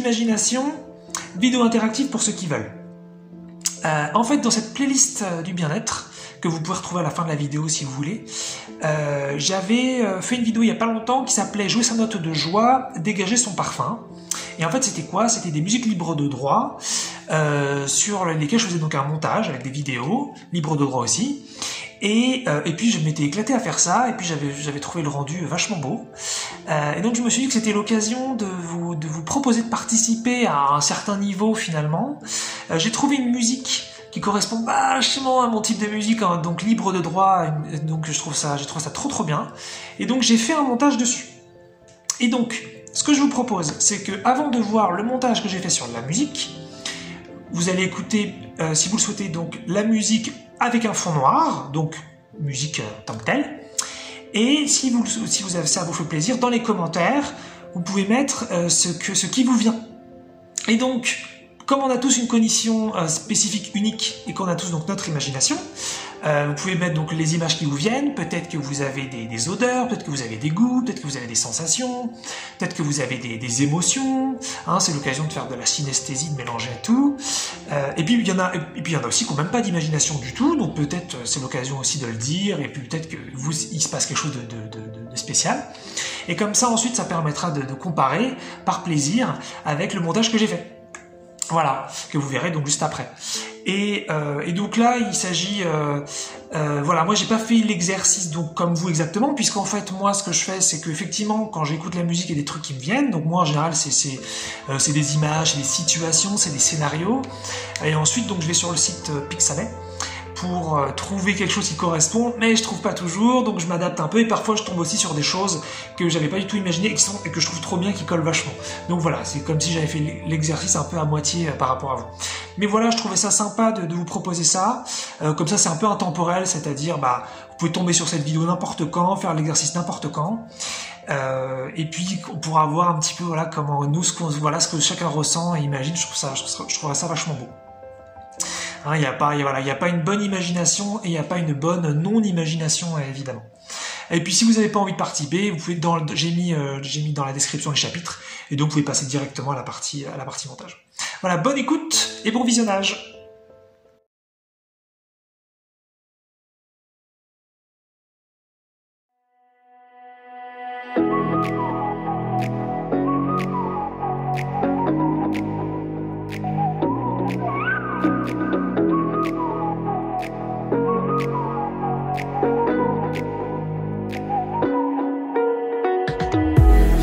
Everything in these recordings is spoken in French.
d'imagination, vidéo interactive pour ceux qui veulent. En fait, dans cette playlist du bien-être, que vous pouvez retrouver à la fin de la vidéo si vous voulez, j'avais fait une vidéo il n'y a pas longtemps qui s'appelait « Jouer sa note de joie, dégager son parfum ». Et en fait, c'était quoi? C'était des musiques libres de droit sur lesquelles je faisais donc un montage avec des vidéos, libres de droit aussi. Et puis je m'étais éclaté à faire ça, et puis j'avais trouvé le rendu vachement beau. Et donc je me suis dit que c'était l'occasion de vous proposer de participer à un certain niveau finalement. J'ai trouvé une musique qui correspond vachement à mon type de musique, hein, donc libre de droit, donc j'ai trouvé ça trop bien. Et donc j'ai fait un montage dessus. Et donc, ce que je vous propose, c'est que avant de voir le montage que j'ai fait sur la musique, vous allez écouter, si vous le souhaitez, donc la musique avec un fond noir, donc musique tant que telle. Et si vous avez ça vous fait plaisir, dans les commentaires, vous pouvez mettre ce qui vous vient. Et donc, comme on a tous une cognition spécifique unique et qu'on a tous donc notre imagination, vous pouvez mettre donc les images qui vous viennent. Peut-être que vous avez des odeurs, peut-être que vous avez des goûts, peut-être que vous avez des sensations, peut-être que vous avez des émotions. Hein, c'est l'occasion de faire de la synesthésie, de mélanger tout. Et puis il y en a aussi qui n'ont même pas d'imagination du tout. Donc peut-être c'est l'occasion aussi de le dire. Et puis peut-être que il se passe quelque chose de spécial. Et comme ça ensuite ça permettra de comparer par plaisir avec le montage que j'ai fait. Voilà, que vous verrez donc juste après. Et donc là, il s'agit... voilà, moi j'ai pas fait l'exercice donc comme vous exactement, puisqu'en fait moi ce que je fais c'est qu'effectivement quand j'écoute la musique il y a des trucs qui me viennent, donc moi en général c'est des images, c'est des situations, c'est des scénarios, et ensuite donc je vais sur le site Pixabay pour trouver quelque chose qui correspond, mais je trouve pas toujours, donc je m'adapte un peu, et parfois je tombe aussi sur des choses que j'avais pas du tout imaginées et que je trouve trop bien, qui collent vachement. Donc voilà, c'est comme si j'avais fait l'exercice un peu à moitié par rapport à vous. Mais voilà, je trouvais ça sympa de vous proposer ça, comme ça c'est un peu intemporel, c'est-à-dire vous pouvez tomber sur cette vidéo n'importe quand, faire l'exercice n'importe quand, et puis on pourra voir un petit peu voilà comment ce que chacun ressent et imagine. Je trouverais ça vachement beau. Il n'y a pas une bonne imagination et il n'y a pas une bonne non-imagination, évidemment. Et puis si vous n'avez pas envie de participer, vous pouvez j'ai mis dans la description les chapitres, et donc vous pouvez passer directement à la partie montage. Voilà, bonne écoute et bon visionnage.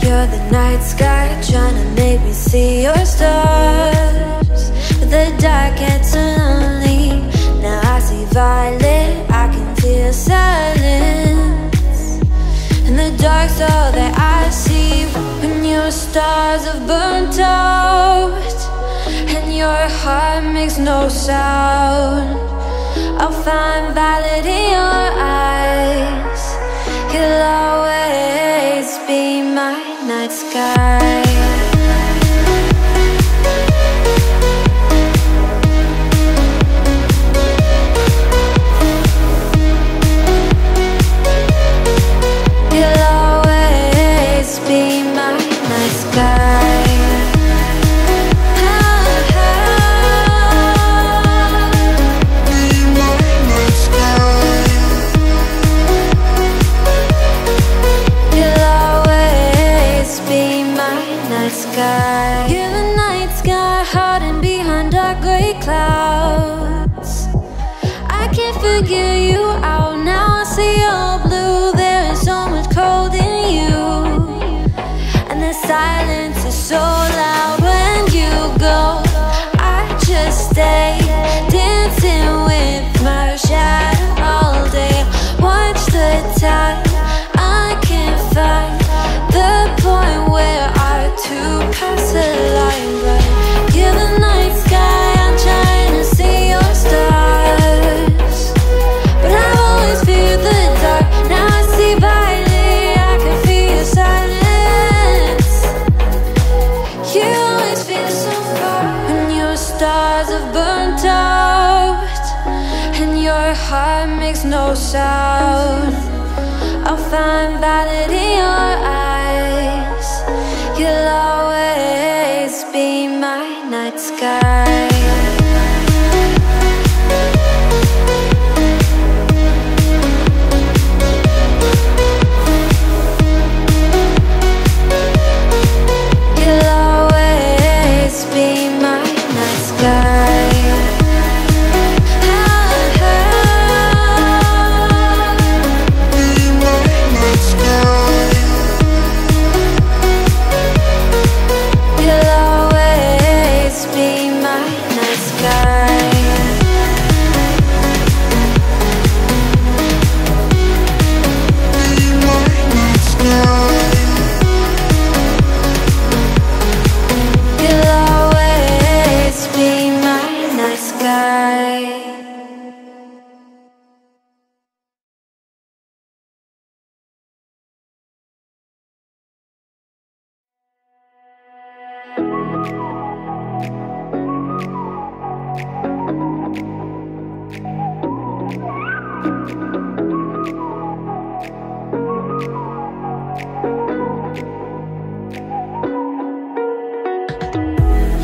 You're the night sky, trying to make me see your stars. But the dark gets lonely. Now I see violet, I can feel silence. And the dark's all that I see. When your stars have burnt out and your heart makes no sound, I'll find violet in your eyes. You'll always be my night sky. You'll always be my night sky. You're the night sky, hiding behind dark gray clouds. I can't figure you out now. I see you're blue. There is so much cold in you, and the silence is so loud when you go. I just stay dancing with my shadow all day. Watch the time. I can't find the point where to pass the line, but you're the night sky. I'm trying to see your stars, but I've always feared the dark. Now I see violet, I can feel your silence. You always feel so far when your stars have burnt out and your heart makes no sound. I'll find violet in your eyes. You'll always be sky. You'll always be my night sky.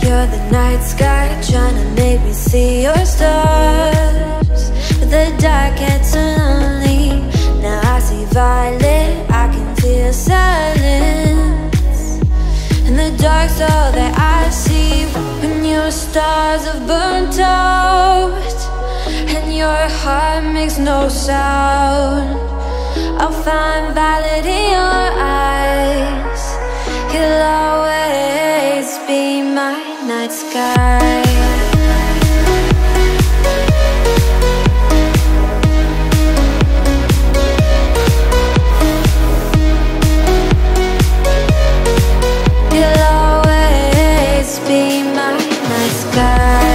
You're the night sky, trying to make me see your stars. But the dark gets so lonely. Now I see violet, I can feel silence. And the dark's all that I see. When your stars have burnt out and your heart makes no sound, I'll find violet in your eyes. You'll always be my night sky. You'll always be my night sky.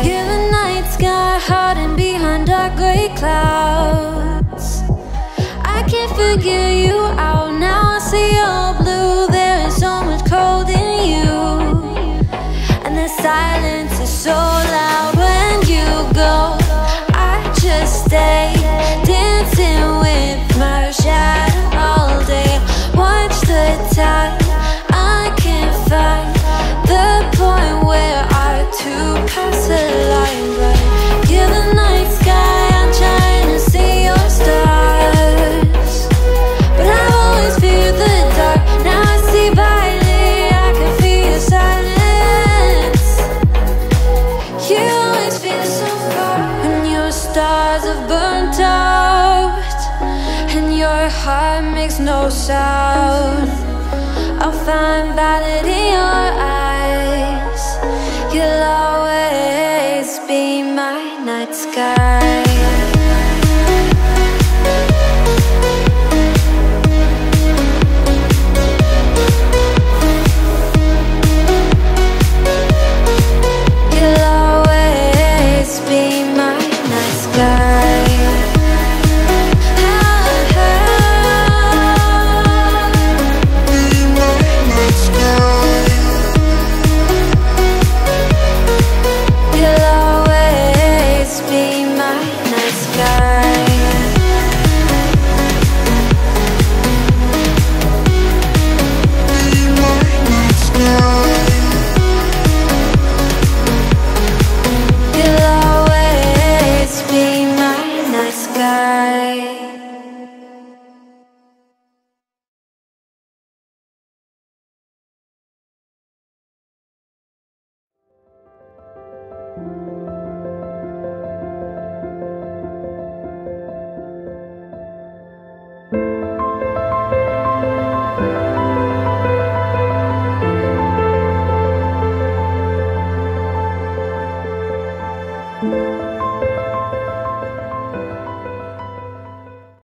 You're the night sky, hiding behind dark gray clouds. I can't figure you out now. I see your blue. There is so much cold in you, and the silence is so loud when you go. I just stay dancing with my shadow all day. Watch the tide. I can't find the point where to pass the line, but you're the night sky. I'm trying to see your stars, but I always fear the dark. Now I see violet, I can feel your silence. You always feel so far when your stars have burnt out and your heart makes no sound. I'll find violet in your eyes. You'll always be my night sky.